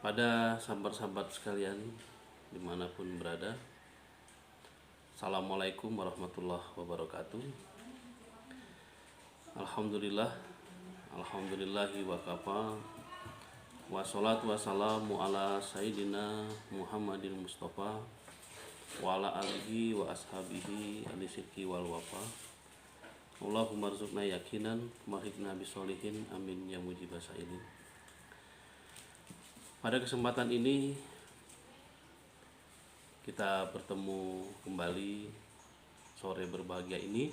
Pada sahabat-sahabat sekalian dimanapun berada, Assalamualaikum warahmatullahi wabarakatuh. Alhamdulillah, alhamdulillahi wa kafa, wassalatu wassalamu ala sayyidina Muhammadin Mustafa wa ala alihi wa ashabihi alisidki wal wafa. Allahumma rzuqna yakinan mahikna bisolihin, amin ya mujibah sa'ilin. Pada kesempatan ini kita bertemu kembali sore berbahagia ini.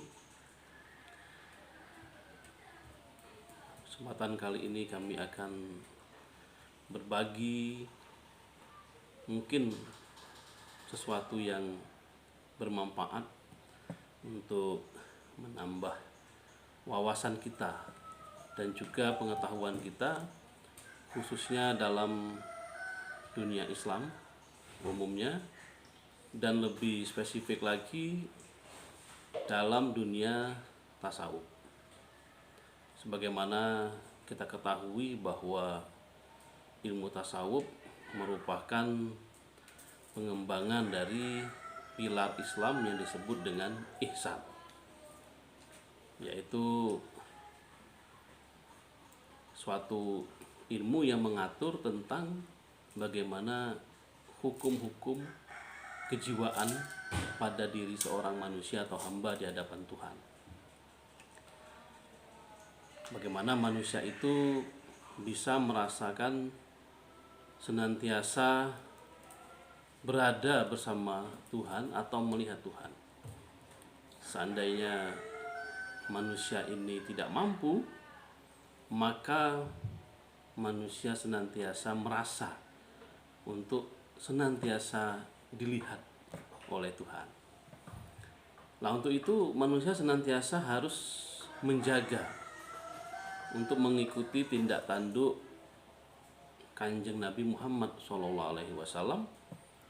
Kesempatan kali ini kami akan berbagi mungkin sesuatu yang bermanfaat untuk menambah wawasan kita dan juga pengetahuan kita, khususnya dalam dunia Islam umumnya, dan lebih spesifik lagi dalam dunia tasawuf. Sebagaimana kita ketahui bahwa ilmu tasawuf merupakan pengembangan dari pilar Islam yang disebut dengan ihsan, yaitu suatu ilmu yang mengatur tentang bagaimana hukum-hukum kejiwaan pada diri seorang manusia atau hamba di hadapan Tuhan. Bagaimana manusia itu bisa merasakan senantiasa berada bersama Tuhan atau melihat Tuhan. Seandainya manusia ini tidak mampu, maka manusia senantiasa merasa untuk senantiasa dilihat oleh Tuhan. Nah, untuk itu manusia senantiasa harus menjaga untuk mengikuti tindak tanduk Kanjeng Nabi Muhammad SAW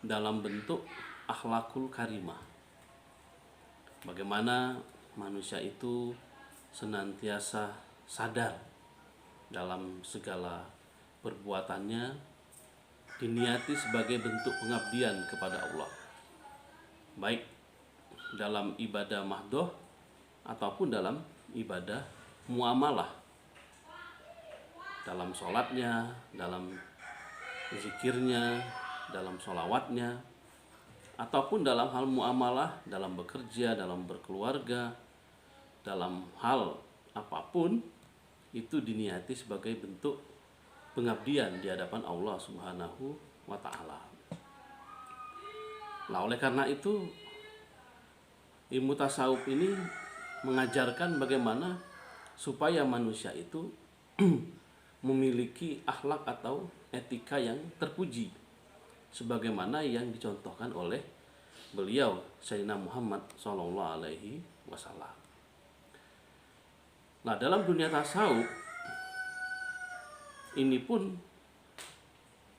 dalam bentuk akhlakul karimah. Bagaimana manusia itu senantiasa sadar dalam segala perbuatannya diniati sebagai bentuk pengabdian kepada Allah, baik dalam ibadah mahdoh ataupun dalam ibadah muamalah, dalam sholatnya, dalam zikirnya, dalam sholawatnya, ataupun dalam hal muamalah, dalam bekerja, dalam berkeluarga, dalam hal apapun itu diniati sebagai bentuk pengabdian di hadapan Allah Subhanahu wa ta'ala. Nah, oleh karena itu ilmu tasawuf ini mengajarkan bagaimana supaya manusia itu memiliki akhlak atau etika yang terpuji, sebagaimana yang dicontohkan oleh beliau Sayyidina Muhammad SAW. Nah, dalam dunia tasawuf ini pun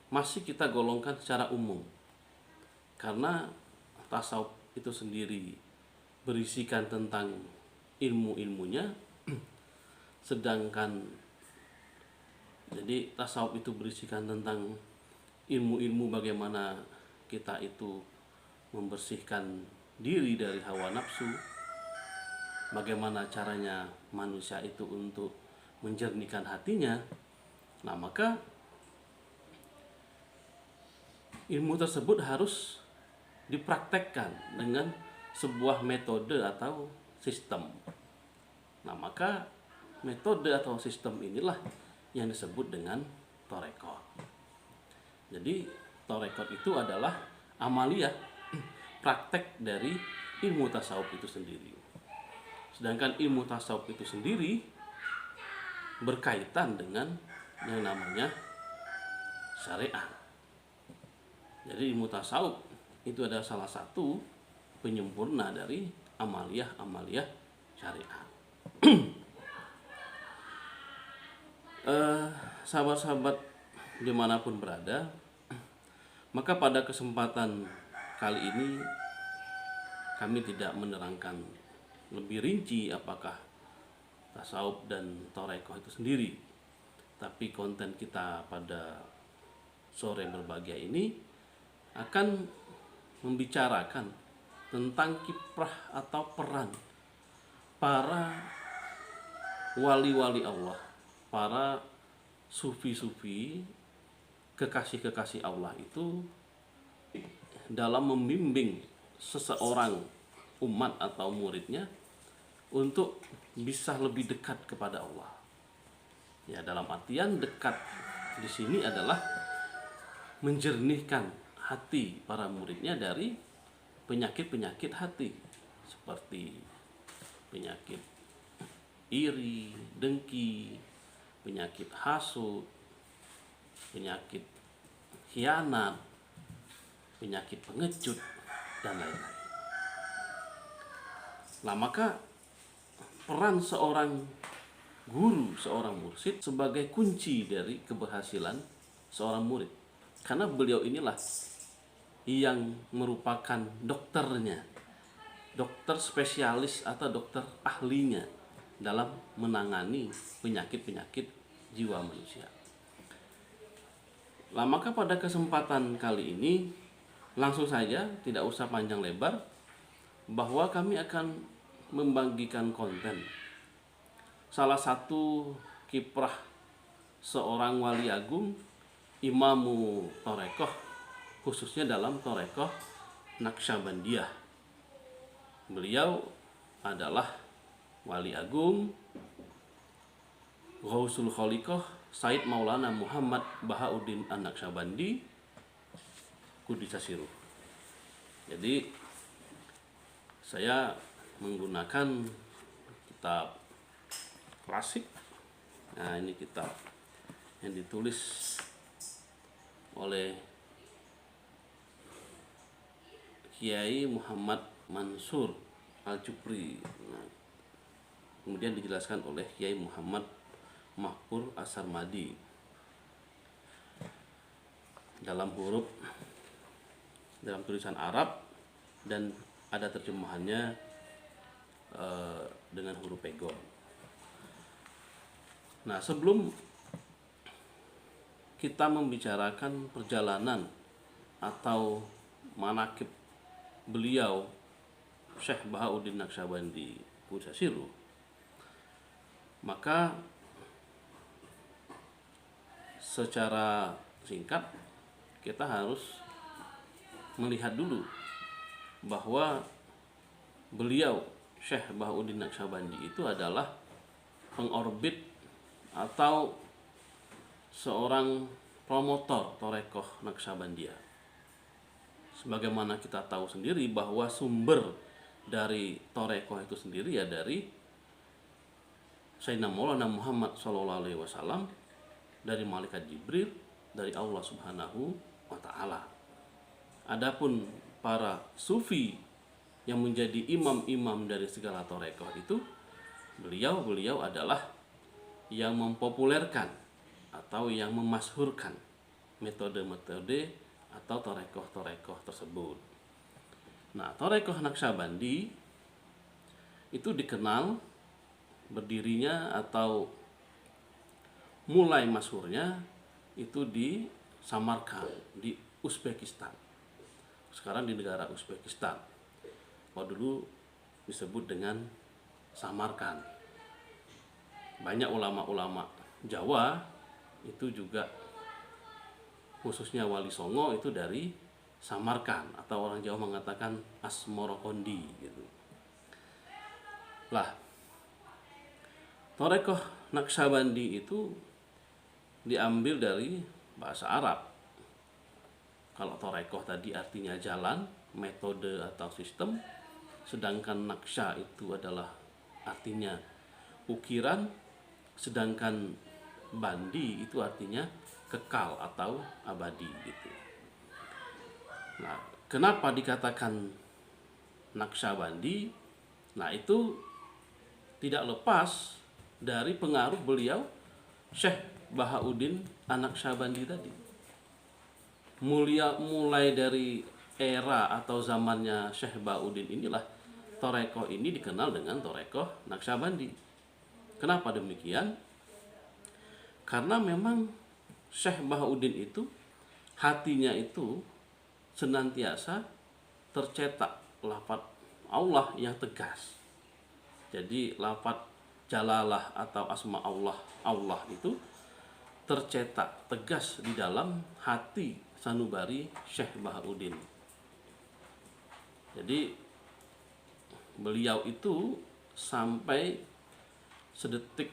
masih kita golongkan secara umum, karena tasawuf itu sendiri berisikan tentang ilmu-ilmunya, sedangkan jadi tasawuf itu berisikan tentang ilmu-ilmu bagaimana kita itu membersihkan diri dari hawa nafsu, bagaimana caranya manusia itu untuk menjernihkan hatinya. Nah, maka ilmu tersebut harus dipraktekkan dengan sebuah metode atau sistem. Nah, maka metode atau sistem inilah yang disebut dengan torekot. Jadi torekot itu adalah amaliyah, praktek dari ilmu tasawuf itu sendiri. Sedangkan ilmu tasawuf itu sendiri berkaitan dengan yang namanya syariat. Jadi ilmu tasawuf itu adalah salah satu penyempurna dari amaliyah syariat. Sahabat-sahabat dimanapun berada, maka pada kesempatan kali ini kami tidak menerangkan lebih rinci apakah tasawuf dan torekoh itu sendiri, tapi konten kita pada sore berbahagia ini akan membicarakan tentang kiprah atau peran para wali-wali Allah, para sufi-sufi, kekasih-kekasih Allah itu dalam membimbing seseorang umat atau muridnya untuk bisa lebih dekat kepada Allah. Ya, dalam artian dekat di sini adalah menjernihkan hati para muridnya dari penyakit-penyakit hati seperti penyakit iri, dengki, penyakit hasud, penyakit khianat, penyakit pengecut, dan lain-lain. Nah, maka peran seorang guru, seorang mursyid sebagai kunci dari keberhasilan seorang murid. Karena beliau inilah yang merupakan dokternya, dokter spesialis atau dokter ahlinya dalam menangani penyakit-penyakit jiwa manusia. Nah, maka pada kesempatan kali ini langsung saja, tidak usah panjang lebar, bahwa kami akan membagikan konten salah satu kiprah seorang wali agung, imamu torekoh, khususnya dalam torekoh Naqsyabandiyah. Beliau adalah wali agung Ghausul Khaliqah Said Maulana Muhammad Bahauddin An-Naqsyabandi Qudisasiruh. Jadi saya menggunakan kitab klasik. Nah, ini kitab yang ditulis oleh Kiai Muhammad Mansur Al-Jupri. Nah, kemudian dijelaskan oleh Kiai Muhammad Mahpur As-Sarmadi dalam tulisan Arab, dan ada terjemahannya dengan huruf pegon. Nah, sebelum kita membicarakan perjalanan atau manaqib beliau Syekh Bahauddin Naqsyabandi Qudisasiruh, maka secara singkat kita harus melihat dulu bahwa beliau Syekh Bahauddin Naqsyabandi itu adalah pengorbit atau seorang promotor torekoh Naqsyabandiyah. Sebagaimana kita tahu sendiri bahwa sumber dari torekoh itu sendiri ya dari Sayyidina Maulana Muhammad SAW, dari malaikat Jibril, dari Allah Subhanahu wa Ta'ala. Adapun para sufi yang menjadi imam-imam dari segala torekoh itu, beliau adalah yang mempopulerkan atau yang memasyhurkan metode-metode atau torekoh-torekoh tersebut. Nah, torekoh Naqsyabandi itu dikenal berdirinya atau mulai masyhurnya itu di Samarkand, di Uzbekistan. Sekarang di negara Uzbekistan. Dulu disebut dengan Samarkand. Banyak ulama-ulama Jawa itu juga, khususnya Wali Songo, itu dari Samarkand, atau orang Jawa mengatakan Asmorokondi gitu. Lah, torekoh Naqsyabandi itu diambil dari bahasa Arab. Kalau torekoh tadi artinya jalan, metode atau sistem, sedangkan Naqsya itu adalah artinya ukiran, sedangkan bandi itu artinya kekal atau abadi gitu. Nah, kenapa dikatakan Naqsyabandi? Nah, itu tidak lepas dari pengaruh beliau Syekh Bahauddin An-Naqsyabandi tadi. Mulai dari era atau zamannya Syekh Bahauddin inilah torekoh ini dikenal dengan torekoh Naqsyabandi. Kenapa demikian? Karena memang Syekh Bahauddin itu hatinya itu senantiasa tercetak lafaz Allah yang tegas. Jadi lafaz jalalah atau asma Allah, Allah itu tercetak tegas di dalam hati sanubari Syekh Bahauddin. Jadi beliau itu sampai sedetik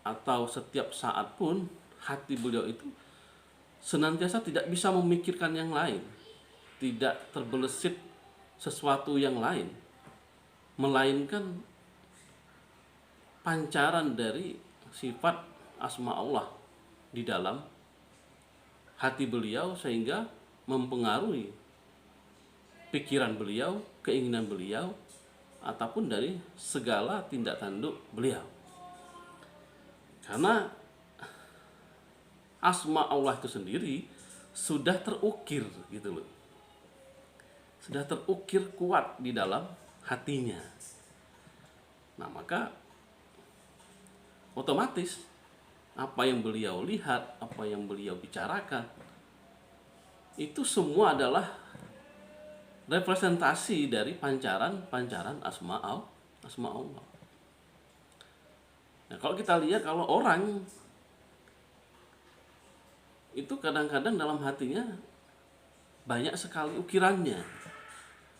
atau setiap saat pun hati beliau itu senantiasa tidak bisa memikirkan yang lain, tidak terbelesit sesuatu yang lain, melainkan pancaran dari sifat asma Allah di dalam hati beliau, sehingga mempengaruhi pikiran beliau, keinginan beliau, ataupun dari segala tindak tanduk beliau. Karena asma Allah itu sendiri sudah terukir gitu loh. Sudah terukir kuat di dalam hatinya. Nah, maka otomatis apa yang beliau lihat, apa yang beliau bicarakan, itu semua adalah representasi dari pancaran asma Allah. Nah, kalau kita lihat, kalau orang itu kadang-kadang dalam hatinya banyak sekali ukirannya.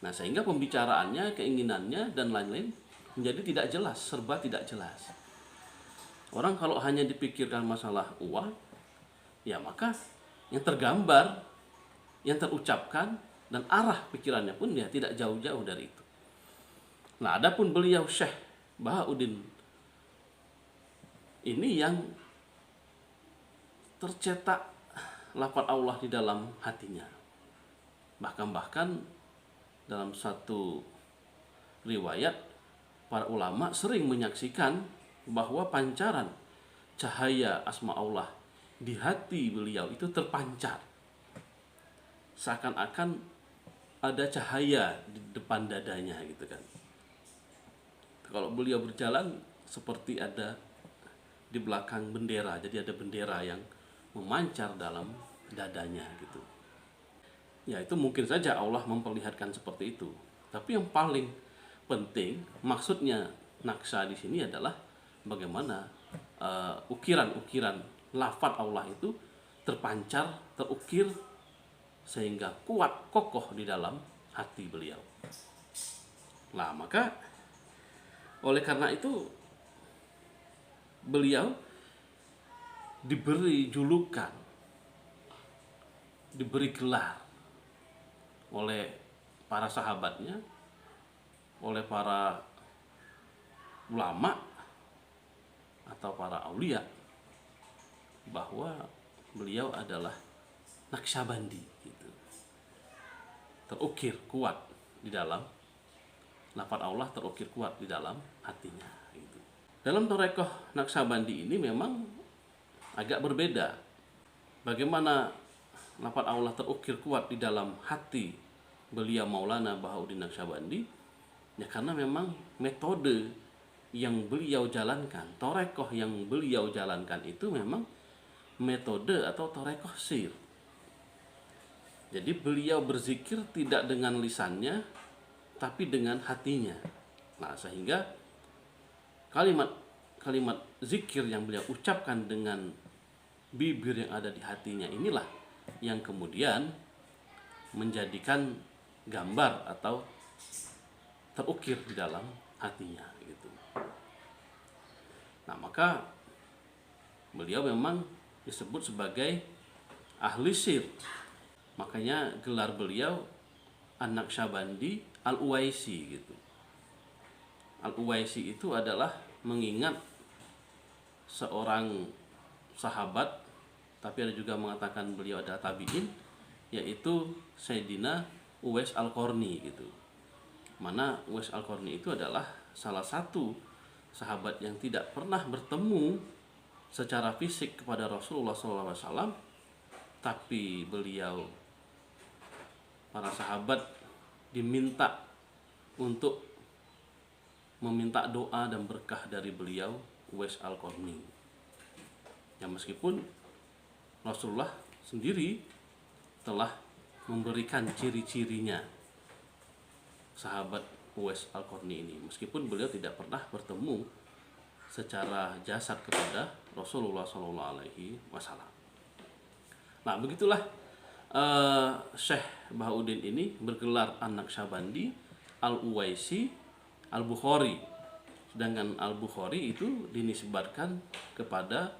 Nah, sehingga pembicaraannya, keinginannya, dan lain-lain menjadi tidak jelas, serba tidak jelas. Orang kalau hanya dipikirkan masalah uang, ya maka yang tergambar, yang terucapkan, dan arah pikirannya pun ya tidak jauh-jauh dari itu. Nah, adapun beliau Syekh Bahauddin ini yang tercetak lafaz Allah di dalam hatinya. Bahkan dalam satu riwayat, para ulama sering menyaksikan bahwa pancaran cahaya asma Allah di hati beliau itu terpancar, seakan-akan ada cahaya di depan dadanya gitu kan. Kalau beliau berjalan seperti ada di belakang bendera, jadi ada bendera yang memancar dalam dadanya gitu. Ya, itu mungkin saja Allah memperlihatkan seperti itu. Tapi yang paling penting, maksudnya naksa di sini adalah bagaimana ukiran-ukiran lafaz Allah itu terpancar, terukir, sehingga kuat, kokoh di dalam hati beliau. Nah, maka oleh karena itu beliau diberi julukan, diberi gelar oleh para sahabatnya, oleh para ulama atau para aulia, bahwa beliau adalah Naqsyabandi gitu. Terukir kuat di dalam lafaz Allah, terukir kuat di dalam hatinya gitu. Dalam Thariqah Naqsyabandi ini memang agak berbeda. Bagaimana lafaz Allah terukir kuat di dalam hati beliau Maulana Bahauddin Naqsyabandi? Ya karena memang metode yang beliau jalankan, thariqah yang beliau jalankan itu memang metode atau thariqah sir. Jadi beliau berzikir tidak dengan lisannya, tapi dengan hatinya. Nah, sehingga kalimat zikir yang beliau ucapkan dengan bibir yang ada di hatinya inilah yang kemudian menjadikan gambar atau terukir di dalam hatinya gitu. Nah, maka beliau memang disebut sebagai ahli sir. Makanya gelar beliau An-Naqsyabandi Al-Uwaisi gitu. Al-Uwaisi itu adalah mengingat seorang sahabat, tapi ada juga mengatakan beliau adalah tabi'in, yaitu Sayyidina Uwais Al-Qarni gitu. Mana Uwais Al-Qarni itu adalah salah satu sahabat yang tidak pernah bertemu secara fisik kepada Rasulullah SAW, tapi beliau, para sahabat diminta untuk meminta doa dan berkah dari beliau Uwais Al-Qarni. Ya, meskipun Rasulullah sendiri telah memberikan ciri-cirinya sahabat Uwais Al-Qarni ini, meskipun beliau tidak pernah bertemu secara jasad kepada Rasulullah SAW. Nah, begitulah Syekh Bahauddin ini bergelar An-Naqsyabandi Al-Uwaisi Al-Bukhari. Sedangkan Al-Bukhari itu dinisbatkan kepada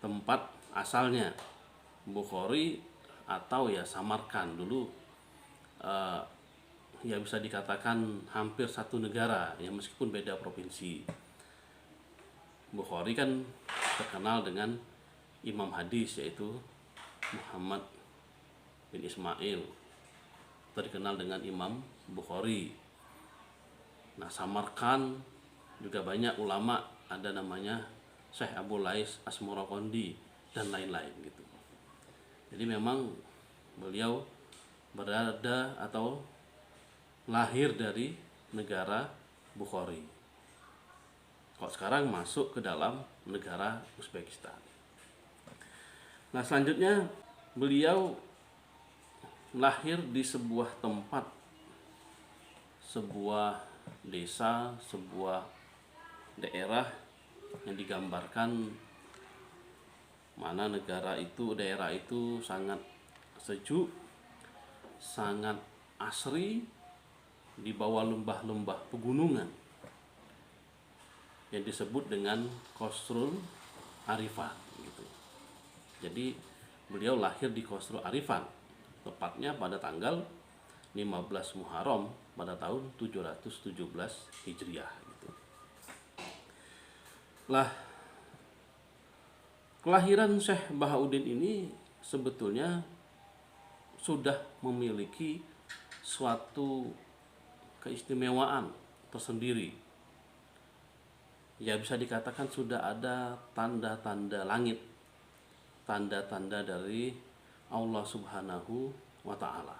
tempat asalnya, Bukhari atau ya Samarkand dulu, ya bisa dikatakan hampir satu negara ya, meskipun beda provinsi. Bukhari kan terkenal dengan imam hadis, yaitu Muhammad bin Ismail, terkenal dengan Imam Bukhari. Nah, Samarkand juga banyak ulama, ada namanya Syekh Abu Lais Asmorokondi dan lain-lain gitu. Jadi memang beliau berada atau lahir dari negara Bukhari. Kok sekarang masuk ke dalam negara Uzbekistan. Nah, selanjutnya beliau lahir di sebuah tempat, sebuah desa, sebuah daerah yang digambarkan mana daerah itu sangat sejuk, sangat asri, di bawah lembah-lembah pegunungan yang disebut dengan Qasrul Arifan gitu. Jadi beliau lahir di Qasrul Arifan, tepatnya pada tanggal 15 Muharram pada tahun 717 Hijriah gitu. Lah, kelahiran Syekh Bahauddin ini sebetulnya sudah memiliki suatu keistimewaan tersendiri. Ya, bisa dikatakan sudah ada tanda-tanda langit, tanda-tanda dari Allah Subhanahu wa Ta'ala,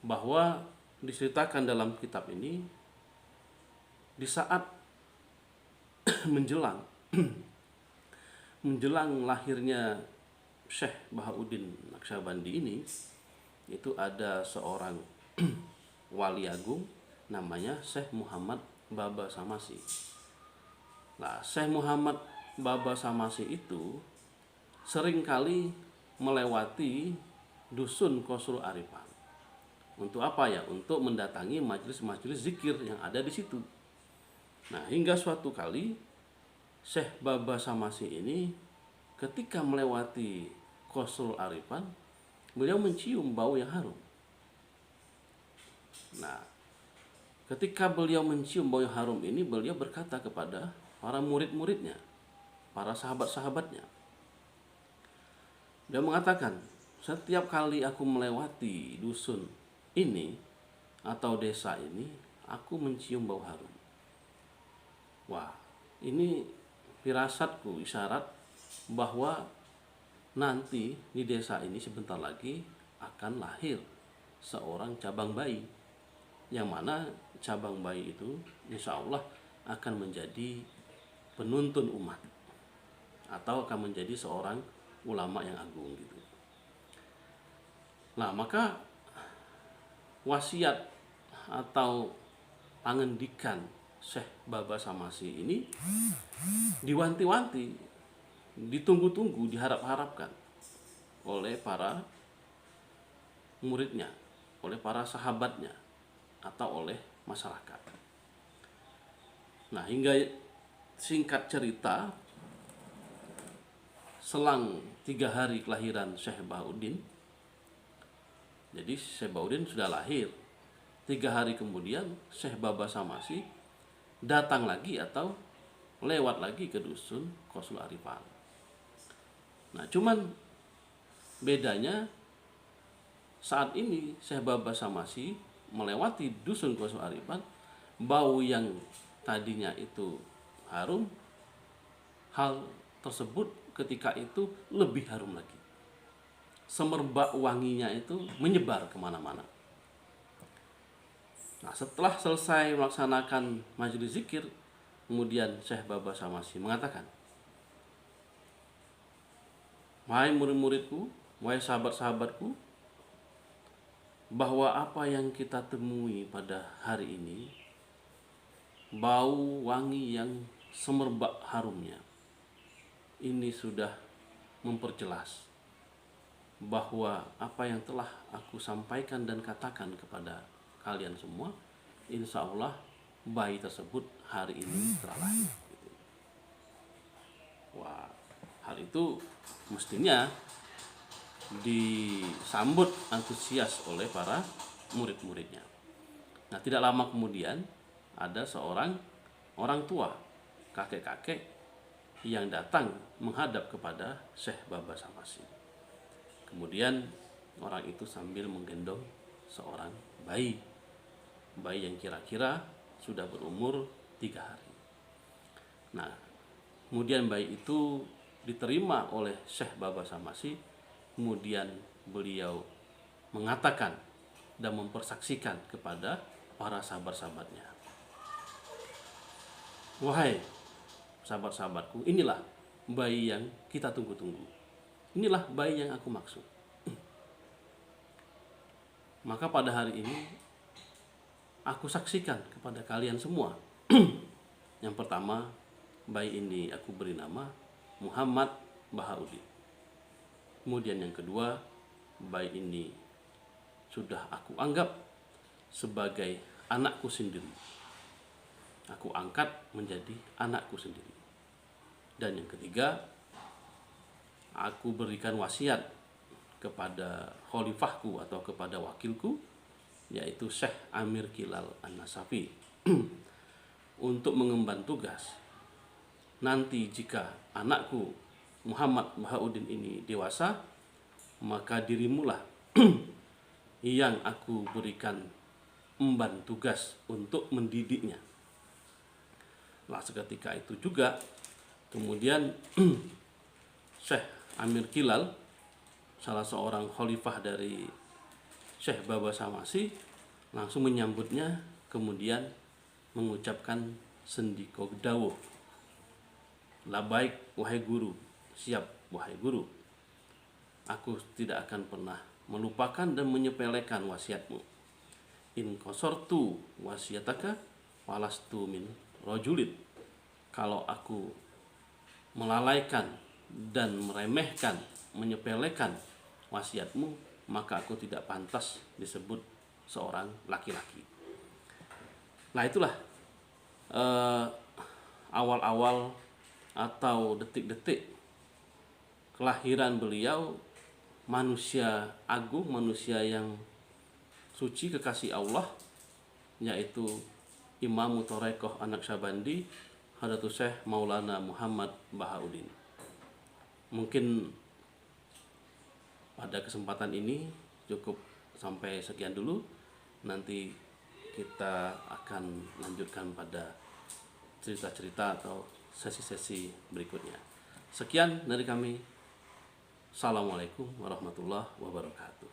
bahwa diceritakan dalam kitab ini di saat menjelang lahirnya Syekh Bahauddin Naqsyabandi ini, itu ada seorang wali agung namanya Syekh Muhammad Baba Samasi. Nah, Syekh Muhammad Baba Samasi itu seringkali melewati dusun Qasrul Arifan. Untuk apa ya? Untuk mendatangi majelis-majelis zikir yang ada di situ. Nah, hingga suatu kali Syekh Baba Samasi ini ketika melewati Qasrul Arifan, beliau mencium bau yang harum. Nah, ketika beliau mencium bau yang harum ini, beliau berkata kepada para murid-muridnya, para sahabat-sahabatnya. Dia mengatakan, setiap kali aku melewati dusun ini atau desa ini, aku mencium bau harum. Wah, ini firasatku, isyarat bahwa nanti di desa ini sebentar lagi akan lahir seorang cabang bayi, yang mana cabang bayi itu insya Allah akan menjadi penuntun umat atau akan menjadi seorang ulama yang agung gitu. Nah, maka wasiat atau pangendikan Syekh Baba Samasi ini diwanti-wanti, ditunggu-tunggu, diharap-harapkan oleh para muridnya, oleh para sahabatnya, atau oleh masyarakat. Nah, hingga singkat cerita, selang 3 hari kelahiran Syekh Bahauddin, jadi Syekh Bahauddin sudah lahir, 3 hari kemudian Syekh Baba Samasi datang lagi atau lewat lagi ke dusun Qasrul Arifan. Nah, cuman bedanya saat ini Syekh Baba Samasi melewati dusun Qasrul Arifan, bau yang tadinya itu harum, hal tersebut ketika itu lebih harum lagi. Semerbak wanginya itu menyebar kemana-mana. Nah, setelah selesai melaksanakan majelis zikir, kemudian Syekh Baba Samasi mengatakan, "Wahai murid-muridku, wahai sahabat-sahabatku, bahwa apa yang kita temui pada hari ini, bau wangi yang semerbak harumnya, ini sudah memperjelas bahwa apa yang telah aku sampaikan dan katakan kepada kalian semua, insya Allah bayi tersebut hari ini telah lahir. Wah, hal itu mestinya disambut antusias oleh para murid-muridnya. Nah, tidak lama kemudian ada seorang orang tua, kakek-kakek yang datang menghadap kepada Syekh Baba Samasi. Kemudian orang itu sambil menggendong seorang bayi yang kira-kira sudah berumur 3 hari. Nah, kemudian bayi itu diterima oleh Syekh Baba Samasi. Kemudian beliau mengatakan dan mempersaksikan kepada para sahabat-sahabatnya, wahai sahabat-sahabatku, inilah bayi yang kita tunggu-tunggu. Inilah bayi yang aku maksud. Maka pada hari ini aku saksikan kepada kalian semua. Yang pertama, bayi ini aku beri nama Muhammad Bahaudin. Kemudian yang kedua, bayi ini sudah aku anggap sebagai anakku sendiri. Aku angkat menjadi anakku sendiri. Dan yang ketiga, aku berikan wasiat kepada khalifahku atau kepada wakilku, yaitu Syekh Amir Kilal An-Nasafi, untuk mengemban tugas. Nanti jika anakku Muhammad Bahaudin ini dewasa, maka dirimulah yang aku berikan emban tugas untuk mendidiknya. Lah seketika itu juga kemudian Syekh Amir Kilal, salah seorang khalifah dari Syekh Baba Samasi, langsung menyambutnya, kemudian mengucapkan sendiko dawuh, labaik wahai guru, siap wahai guru. Aku tidak akan pernah melupakan dan menyepelekan wasiatmu. In qasortu wasiataka falastu min rajulin. Kalau aku melalaikan dan meremehkan, menyepelekan wasiatmu, maka aku tidak pantas disebut seorang laki-laki. Nah, itulah awal-awal atau detik-detik kelahiran beliau, manusia agung, manusia yang suci, kekasih Allah, yaitu Imam Thariqah An-Naqsyabandi, Hadratus Syekh Maulana Muhammad Bahaudin. Mungkin pada kesempatan ini cukup sampai sekian dulu. Nanti kita akan lanjutkan pada cerita-cerita atau sesi-sesi berikutnya. Sekian dari kami. Assalamualaikum warahmatullahi wabarakatuh.